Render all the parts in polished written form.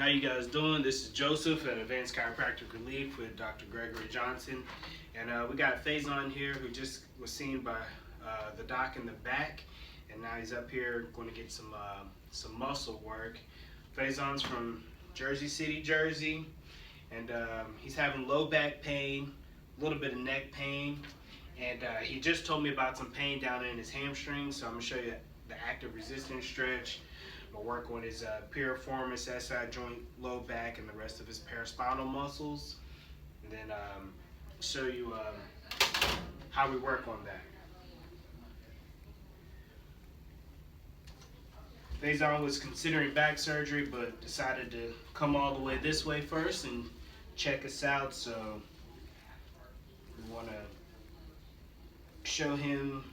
how you guys doing? This is Joseph at Advanced Chiropractic Relief with Dr. Gregory Johnson. And we got Faison here who just was seen by the doc in the back. And now he's up here going to get some muscle work. Faison's from Jersey City, Jersey. And he's having low back pain, a little bit of neck pain. And he just told me about some pain down in his hamstring. So I'm going to show you the active resistance stretch. We'll work on his piriformis, SI joint, low back, and the rest of his paraspinal muscles. And then show you how we work on that. Faison was considering back surgery, but decided to come all the way this way first and check us out. So we want to show him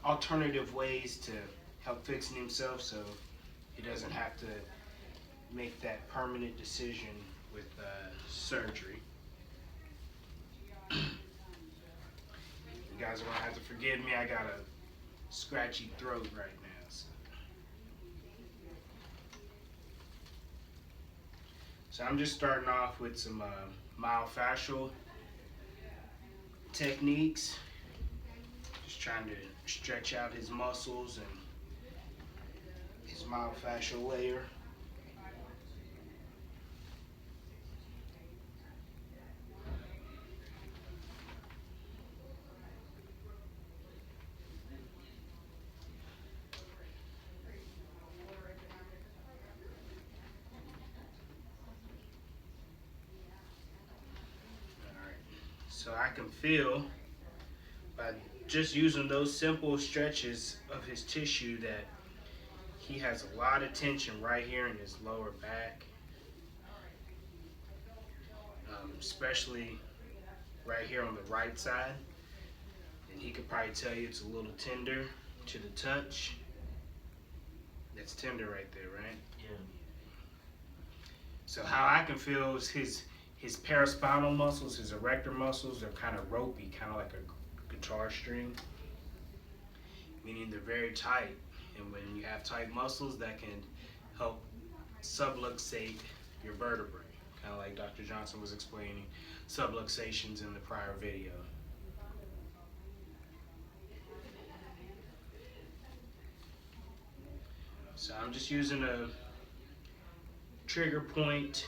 alternative ways to help fixing himself so he doesn't have to make that permanent decision with surgery. You guys are going to have to forgive me, I got a scratchy throat right now. So I'm just starting off with some myofascial techniques, just trying to stretch out his muscles and his myofascial layer. Alright, so I can feel by just using those simple stretches of his tissue that he has a lot of tension right here in his lower back, especially right here on the right side. And he could probably tell you it's a little tender to the touch. That's tender right there, right? Yeah. So how I can feel is his paraspinal muscles, his erector muscles are kind of ropey, kind of like a guitar string, meaning they're very tight. And when you have tight muscles, that can help subluxate your vertebrae, kind of like Dr. Johnson was explaining subluxations in the prior video. So I'm just using a trigger point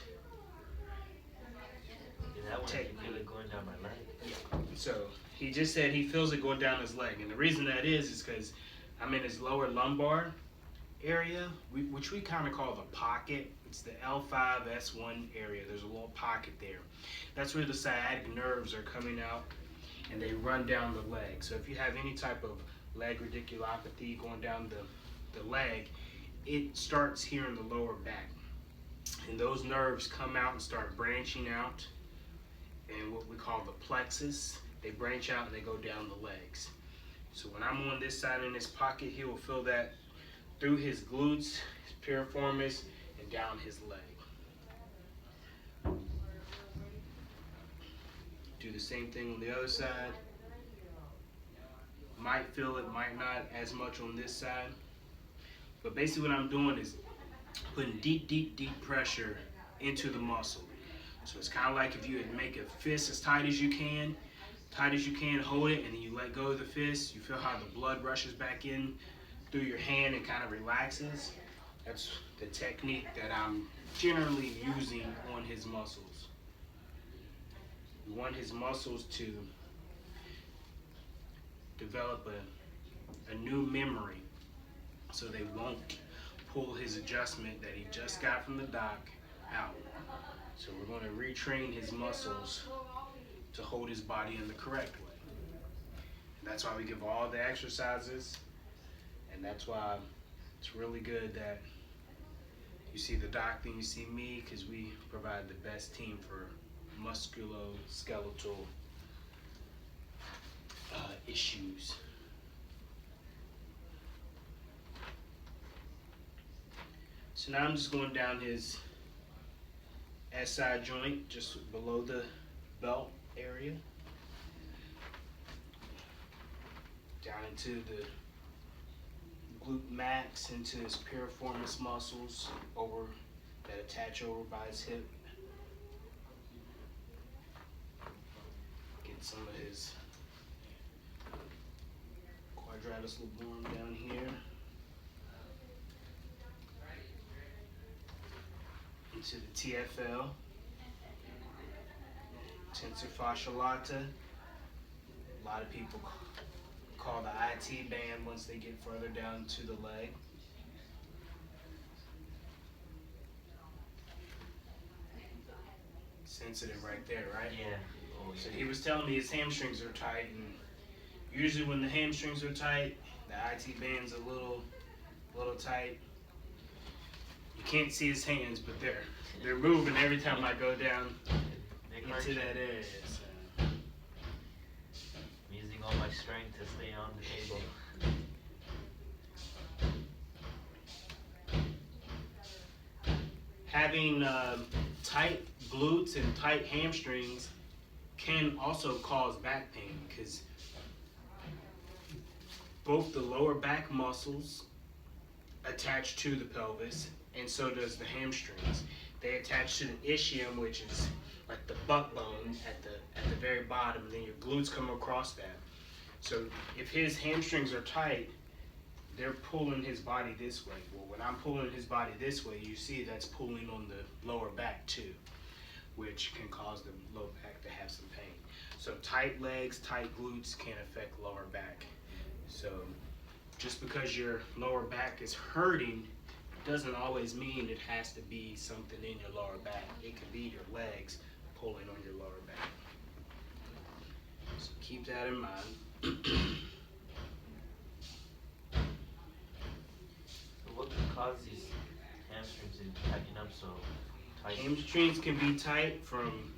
technique. You feel it going down my leg? Yeah. So he just said he feels it going down his leg, and the reason that is because I'm in his lower lumbar area, which we kind of call the pocket. It's the L5-S1 area. There's a little pocket there. That's where the sciatic nerves are coming out, and they run down the leg. So if you have any type of leg radiculopathy going down the leg, it starts here in the lower back. And those nerves come out and start branching out, and what we call the plexus. They branch out and they go down the legs. So when I'm on this side in this pocket, he will feel that through his glutes, his piriformis, and down his leg. Do the same thing on the other side. Might feel it, might not as much on this side. But basically what I'm doing is putting deep, deep, deep pressure into the muscle. So it's kind of like if you would make a fist as tight as you can, hold it, and then you let go of the fist. You feel how the blood rushes back in through your hand and kind of relaxes. That's the technique that I'm generally using on his muscles. We want his muscles to develop a new memory so they won't pull his adjustment that he just got from the doc out. So we're going to retrain his muscles to hold his body in the correct way. And that's why we give all the exercises, and that's why it's really good that you see the doc and you see me, because we provide the best team for musculoskeletal issues. So now I'm just going down his SI joint, just below the belt area, down into the glute max, into his piriformis muscles over that attach over by his hip. Get some of his quadratus lumborum down here. Into the TFL, tensor fascia lata. A lot of people call the IT band once they get further down to the leg. Sensitive right there, right? Yeah. Oh, yeah. So he was telling me his hamstrings are tight, and usually when the hamstrings are tight, the IT band's a little tight. You can't see his hands, but they're moving every time I go down into that area. So. I'm using all my strength to stay on the table. Having tight glutes and tight hamstrings can also cause back pain because both the lower back muscles attach to the pelvis, and so does the hamstrings. They attach to the ischium, which is like the butt bone at the very bottom, and then your glutes come across that. So if his hamstrings are tight, they're pulling his body this way. Well, when I'm pulling his body this way, you see that's pulling on the lower back too, which can cause the lower back to have some pain. So tight legs, tight glutes can affect lower back. So just because your lower back is hurting doesn't always mean it has to be something in your lower back. It could be your legs pulling on your lower back. So keep that in mind. So what could cause these hamstrings to tighten up so tight? Hamstrings can be tight from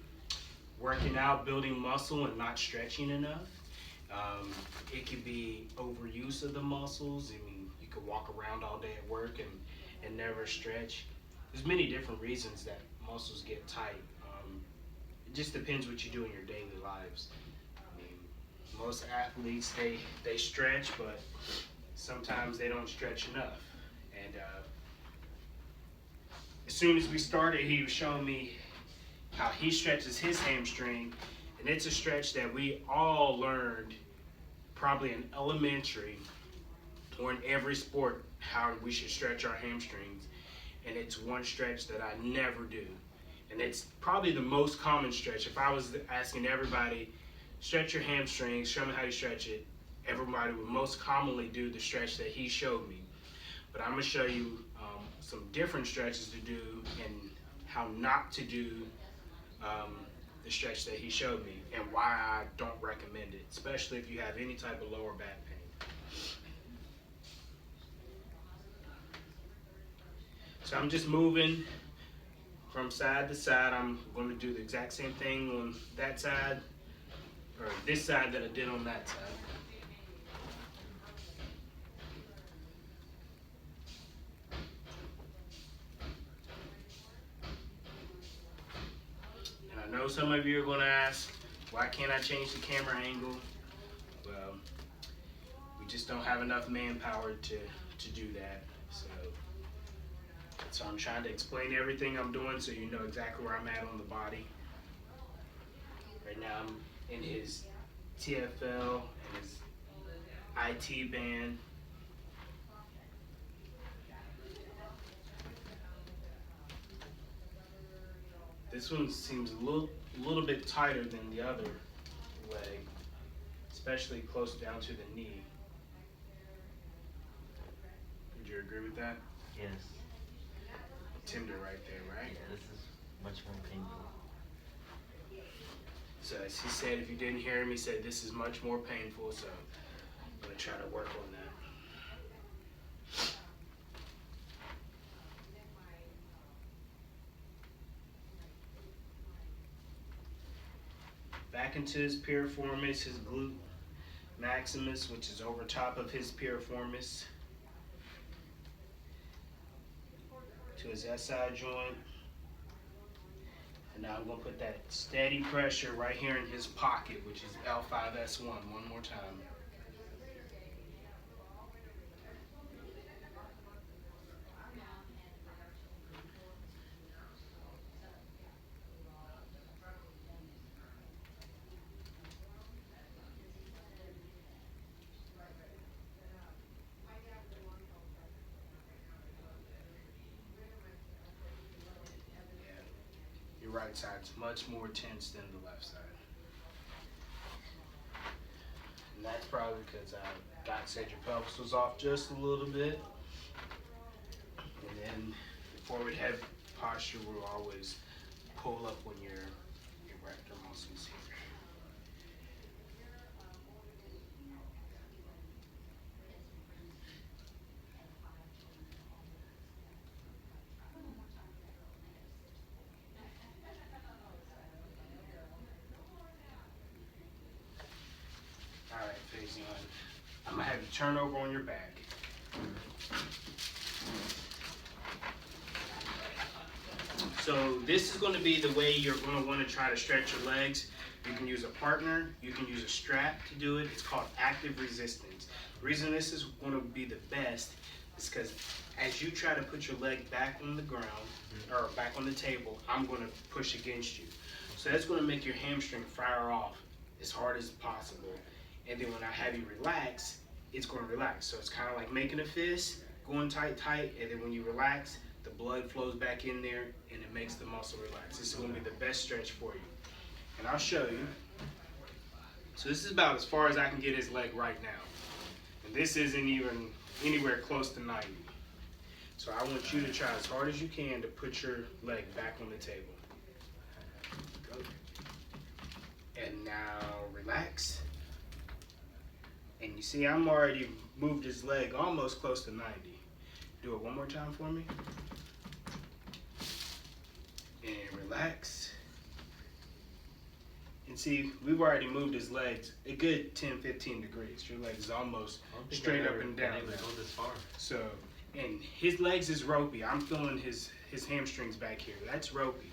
working out, building muscle, and not stretching enough. It could be overuse of the muscles. I mean, you could walk around all day at work and never stretch. There's many different reasons that muscles get tight. It just depends what you do in your daily lives. I mean, most athletes, they stretch, but sometimes they don't stretch enough. And as soon as we started, he was showing me how he stretches his hamstring, and it's a stretch that we all learned probably in elementary or in every sport how we should stretch our hamstrings, and it's one stretch that I never do, and it's probably the most common stretch. If I was asking everybody, stretch your hamstrings, show me how you stretch it, everybody would most commonly do the stretch that he showed me. But I'm going to show you some different stretches to do and how not to do the stretch that he showed me, and why I don't recommend it, especially if you have any type of lower back pain. So I'm just moving from side to side. I'm going to do the exact same thing on that side, or this side that I did on that side. I know some of you are going to ask, why can't I change the camera angle? Well, we just don't have enough manpower to do that. So I'm trying to explain everything I'm doing so you know exactly where I'm at on the body. Right now I'm in his TFL and his IT band. This one seems a little bit tighter than the other leg, especially close down to the knee. Would you agree with that? Yes. Tender right there, right? Yeah, this is much more painful. So as he said, if you didn't hear him, he said this is much more painful, so I'm going to try to work on that. Back into his piriformis, his glute maximus, which is over top of his piriformis, to his SI joint. And now I'm going to put that steady pressure right here in his pocket, which is L5S1. One more time. your right side's much more tense than the left side. And that's probably because Doc said your pelvis was off just a little bit. And then forward head posture will always pull up when your erector muscles here. All right, facing on. I'm gonna have you turn over on your back. So this is going to be the way you're going to want to try to stretch your legs. You can use a partner, you can use a strap to do it. It's called active resistance. The reason this is going to be the best is because as you try to put your leg back on the ground, or back on the table, I'm going to push against you. So that's going to make your hamstring fire off as hard as possible. And then when I have you relax, it's going to relax. So it's kind of like making a fist, going tight, and then when you relax, the blood flows back in there and it makes the muscle relax. This is going to be the best stretch for you. And I'll show you. So this is about as far as I can get his leg right now. And this isn't even anywhere close to 90. So I want you to try as hard as you can to put your leg back on the table. Go. And now relax. And you see I'm already moved his leg almost close to 90. Do it one more time for me. And relax. And see, we've already moved his legs a good 10-15 degrees. Your leg is almost straight up and down. Go this far. So, and his legs is ropey. I'm feeling his hamstrings back here. That's ropey.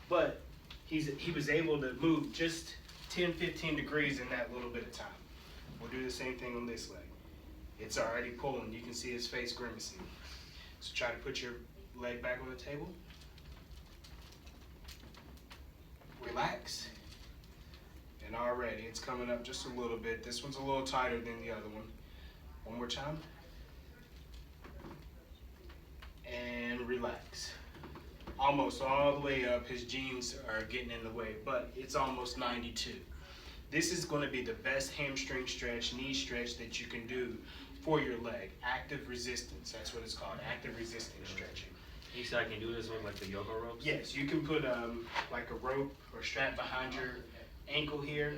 But he was able to move just 10-15 degrees in that little bit of time. We'll do the same thing on this leg. It's already pulling. You can see his face grimacing. So try to put your leg back on the table. Relax. And already it's coming up just a little bit. This one's a little tighter than the other one. One more time. And relax. Almost all the way up. His jeans are getting in the way, but it's almost 92. This is going to be the best hamstring stretch, knee stretch that you can do for your leg. Active resistance, that's what it's called, active resistance stretching. You said I can do this with like the yoga ropes? Yes, you can put like a rope or strap behind your ankle here.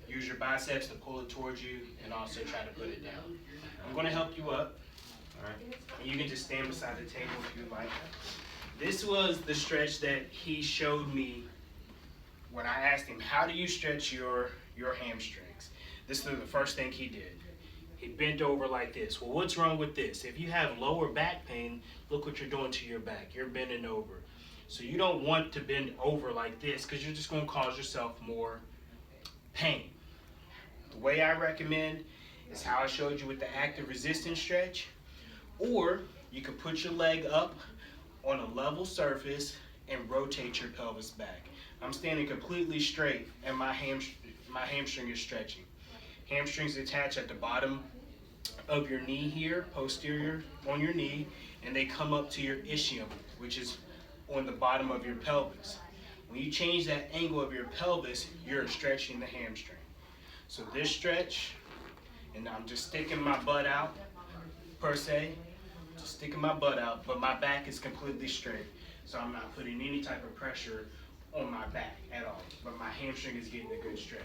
Use your biceps to pull it towards you and also try to put it down. I'm going to help you up. All right. You can just stand beside the table if you like. This was the stretch that he showed me when I asked him, how do you stretch your hamstrings? This is the first thing he did. He bent over like this. Well, what's wrong with this? If you have lower back pain, look what you're doing to your back. You're bending over. So you don't want to bend over like this because you're just going to cause yourself more pain. The way I recommend is how I showed you with the active resistance stretch, or you could put your leg up on a level surface and rotate your pelvis back. I'm standing completely straight and my hamstring is stretching. Hamstrings attach at the bottom of your knee here, posterior on your knee, and they come up to your ischium, which is on the bottom of your pelvis. When you change that angle of your pelvis, you're stretching the hamstring. So this stretch, and I'm just sticking my butt out per se, just sticking my butt out, but my back is completely straight. So I'm not putting any type of pressure on my back at all, but my hamstring is getting a good stretch.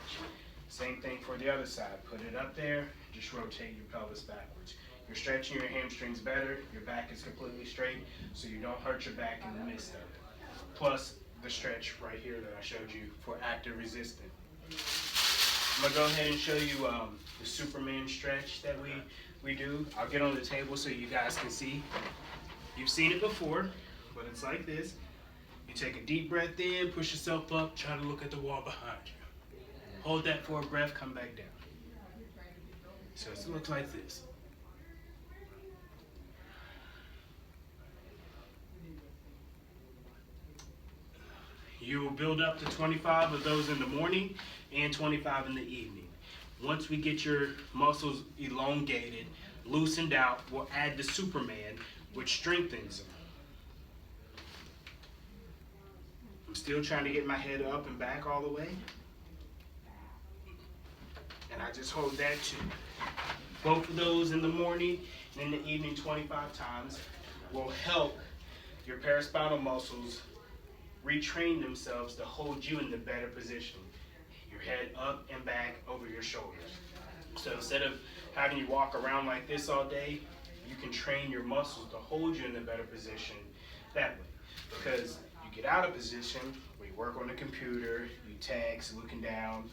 Same thing for the other side. Put it up there, just rotate your pelvis backwards. You're stretching your hamstrings better, your back is completely straight, so you don't hurt your back in the midst of it. Plus the stretch right here that I showed you for active resistance. I'm gonna go ahead and show you the Superman stretch that we do. I'll get on the table so you guys can see. You've seen it before, but it's like this. You take a deep breath in, push yourself up, try to look at the wall behind you. Hold that for a breath, come back down. So it looks like this. You will build up to 25 of those in the morning and 25 in the evening. Once we get your muscles elongated, loosened out, we'll add the Superman, which strengthens them. still trying to get my head up and back all the way. And I just hold that too. Both of those in the morning and in the evening 25 times will help your paraspinal muscles retrain themselves to hold you in the better position. Your head up and back over your shoulders. So instead of having you walk around like this all day, you can train your muscles to hold you in a better position that way. Because you get out of position, we work on the computer, you text, looking down.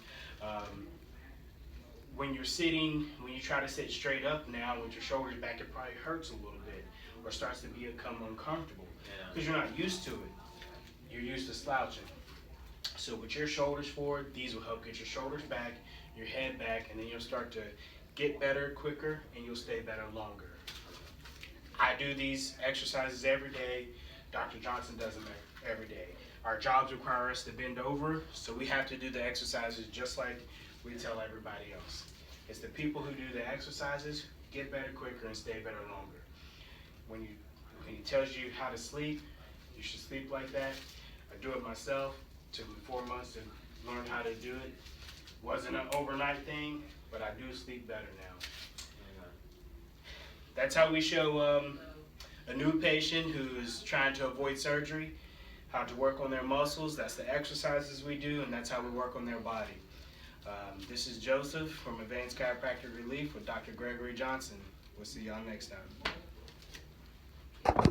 When you're sitting, when you try to sit straight up now with your shoulders back, it probably hurts a little bit or starts to become uncomfortable because you're not used to it. You're used to slouching. So with your shoulders forward, these will help get your shoulders back, your head back, and then you'll start to get better quicker and you'll stay better longer. I do these exercises every day. Dr. Johnson does them every day. Our jobs require us to bend over, so we have to do the exercises just like we tell everybody else. It's the people who do the exercises get better quicker and stay better longer. When he tells you how to sleep, you should sleep like that. I do it myself. It took me 4 months to learn how to do it. Wasn't an overnight thing, but I do sleep better now. That's how we show a new patient who is trying to avoid surgery how to work on their muscles. That's the exercises we do, and that's how we work on their body. This is Joseph from Advanced Chiropractic Relief with Dr. Gregory Johnson. We'll see y'all next time.